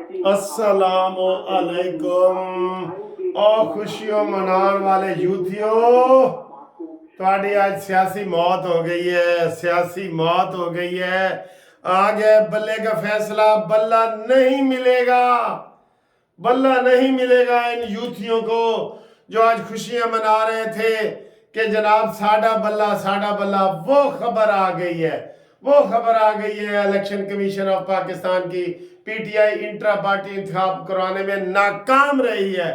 अस्सलाम अलैकुम और खुशियों मनाने वाले यूथियों, ਤੁਹਾਡੀ आज सियासी मौत हो गई है, सियासी मौत हो गई है। आगे बल्ले का फैसला, बल्ला नहीं मिलेगा, बल्ला नहीं मिलेगा इन यूथियों को जो आज खुशियां मना रहे थे कि जनाब साडा बल्ला। वो खबर आ गई है, वो खबर आ गई है इलेक्शन कमीशन ऑफ पाकिस्तान की। पीटीआई इंट्रा पार्टी इंतखाब करवाने में नाकाम रही है।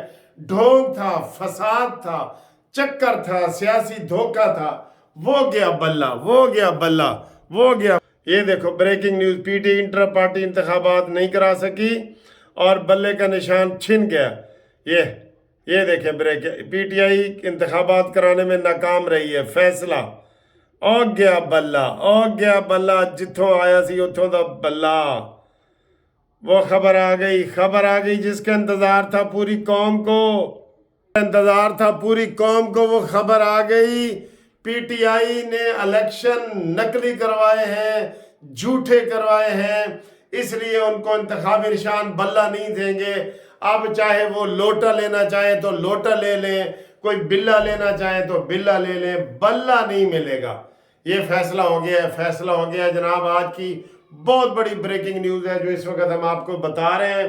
ढोंग था, फसाद था, चक्कर था, सियासी धोखा था। वो गया बल्ला, वो गया बल्ला, वो गया। ये देखो breaking news, PTI intra party इंतखाबात नहीं करा सकी और बल्ले का निशान छिन गया। ये देखे ब्रेक, पीटीआई इंतखाबात कराने में नाकाम रही है। फैसला ओ गया बल्ला, जिथों आया सी उथों दा बल्ला। वो खबर आ गई जिसका इंतजार था पूरी कौम को, वो खबर आ गई। पीटीआई ने इलेक्शन नकली करवाए हैं, झूठे करवाए हैं, इसलिए उनको इंतखाबी निशान बल्ला नहीं देंगे। अब चाहे वो लोटा लेना चाहे तो लोटा ले लें, कोई बिल्ला लेना चाहे तो बिल्ला ले लें, बल्ला नहीं मिलेगा। ये फैसला हो गया है जनाब। आज की बहुत बड़ी ब्रेकिंग न्यूज़ है जो इस वक्त हम आपको बता रहे हैं।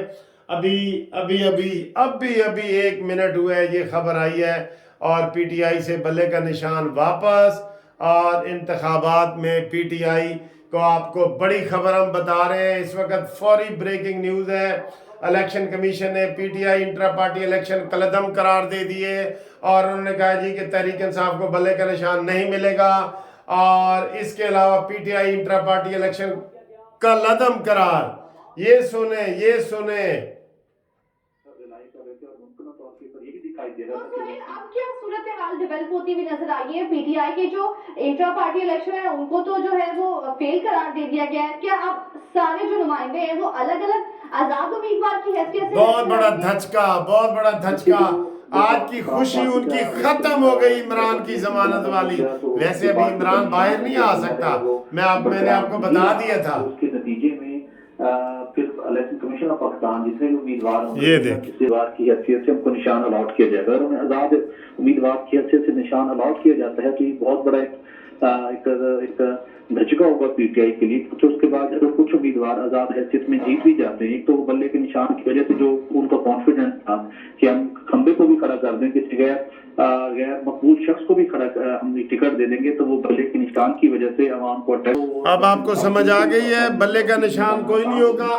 अभी 1 मिनट हुआ है ये खबर आई है और पीटीआई से बल्ले का निशान वापस, और इंतखाबात में पीटीआई को आपको बड़ी खबर हम बता रहे हैं। इस वक्त फौरी ब्रेकिंग न्यूज़ है, इलेक्शन कमीशन ने पीटीआई इंट्रा पार्टी इलेक्शन कलअदम करार दे दिए और उन्होंने कहा जी कि तहरीक इंसाफ को बल्ले का निशान नहीं मिलेगा। और इसके अलावा पीटीआई इंट्रा पार्टी इलेक्शन कलअदम करार, ये सुने। अब क्या सूरत हाल डेवलप होती हुई नजर आई है? पीटीआई के जो इंट्रा पार्टी इलेक्शन है उनको तो जो है वो फेल करार दे दिया गया है। क्या अब सारे जो नुमाइंदे हैं वो अलग अलग आजाद उम्मीदवार की हैसियत से? बहुत बड़ा धचका। आज की खुशी उनकी खत्म हो गई इमरान की जमानत वाली। वैसे अभी इमरान बाहर नहीं आ सकता, मैंने आपको बता दिया था। उसके नतीजे में फिर इलेक्शन कमीशन ऑफ पाकिस्तान जितने भी उम्मीदवार उम्मीदवार की हैसियत से उनको निशान अलॉट किया जाएगा। और उन्हें आजाद उम्मीदवार की हैसियत से निशान अलॉट किया जाता है तो ये बहुत बड़ा एक धचका होगा पीटीआई के लिए। तो उसके बाद अगर कुछ उम्मीदवार आजाद हैसियत में जीत भी जाते हैं, एक तो बल्ले के निशान की वजह से जो उनका कॉन्फिडेंस था कि हम खंबे को भी खड़ा कर दें, किसी गैर मकबूल शख्स को भी खड़ा हम टिकट दे देंगे, तो वो बल्ले के निशान की वजह से अवाम को अटैक। अब आपको समझ आ गई है, बल्ले का निशान कोई नहीं होगा।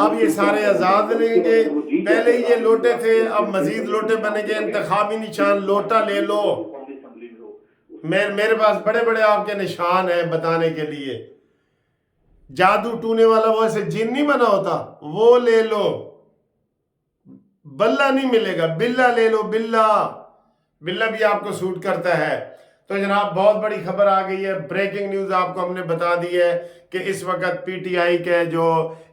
अब ये सारे आजाद लेंगे। पहले ही ये लोटे थे, अब मजीद लोटे बनेंगे। इंतखाबी निशान लोटा ले लो। मेरे पास बड़े आपके निशान हैं बताने के लिए। जादू टूने वाला वो ऐसे जिन नहीं बना होता, वो ले लो। बल्ला नहीं मिलेगा, बिल्ला ले लो। बिल्ला भी आपको सूट करता है। तो जनाब बहुत बड़ी खबर आ गई है, ब्रेकिंग न्यूज़ आपको हमने बता दी है कि इस वक्त पीटीआई के जो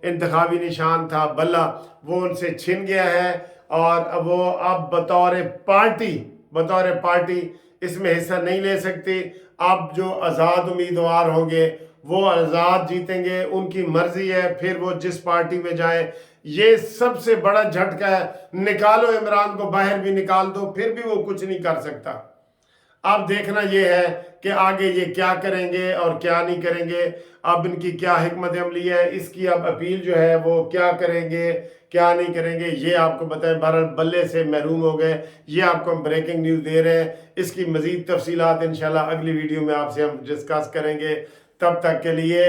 इंतखाबी निशान था बल्ला, वो उनसे छिन गया है और वो अब बतौर पार्टी इसमें हिस्सा नहीं ले सकती। अब जो आज़ाद उम्मीदवार होंगे वो आज़ाद जीतेंगे, उनकी मर्जी है, फिर वो जिस पार्टी में जाए। ये सबसे बड़ा झटका है। निकालो इमरान को, बाहर भी निकाल दो, फिर भी वो कुछ नहीं कर सकता। अब देखना ये है कि आगे ये क्या करेंगे और क्या नहीं करेंगे। अब इनकी क्या हिकमत अमली है, इसकी अब अपील जो है वो क्या करेंगे क्या नहीं करेंगे, ये आपको बताएं। बहरहाल बल्ले से महरूम हो गए, ये आपको हम ब्रेकिंग न्यूज़ दे रहे हैं। इसकी मज़ीद तफसीलात इंशाल्लाह अगली वीडियो में आपसे हम डिस्कस करेंगे। तब तक के लिए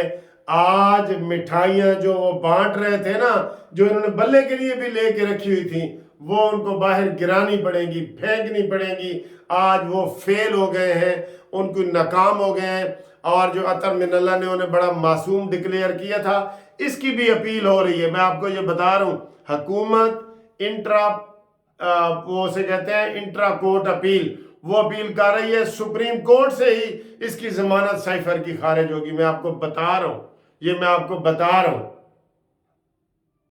आज मिठाइयाँ जो वो बांट रहे थे ना, जो इन्होंने बल्ले के लिए भी लेके रखी हुई थी, वो उनको बाहर गिरानी पड़ेंगी, फेंकनी पड़ेंगी। आज वो फेल हो गए हैं, उनको नाकाम हो गए हैं। और जो अतर मिनल्ला ने उन्हें बड़ा मासूम डिक्लेयर किया था, इसकी भी अपील हो रही है। मैं आपको ये बता रहा हूँ, हुकूमत इंट्रा वो से कहते हैं इंट्रा कोर्ट अपील, वो अपील कर रही है। सुप्रीम कोर्ट से ही इसकी जमानत साइफर की खारिज होगी। मैं आपको बता रहा हूँ।